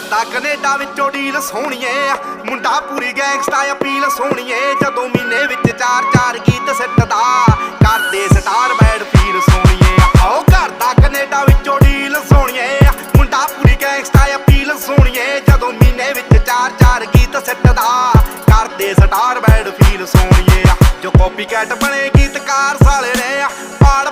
करदा कनेडा विचों डील सोहणीए मुंडा पूरी गैंगस्टा अपील सोहणीए जदों महीने विच 4-4 गीत सिੱਟਦਾ करदे स्टार बैड फील सोहणीए आओ करदा कनेडा विचों डील सोहणीए मुंडा पूरी गैंगस्टा अपील सोहणीए जदों महीने विच 4-4 गीत सिੱਟਦਾ करदे स्टार बैड फील सोहणीए जो कॉपी कैट बने गीतकार साले ने पाड़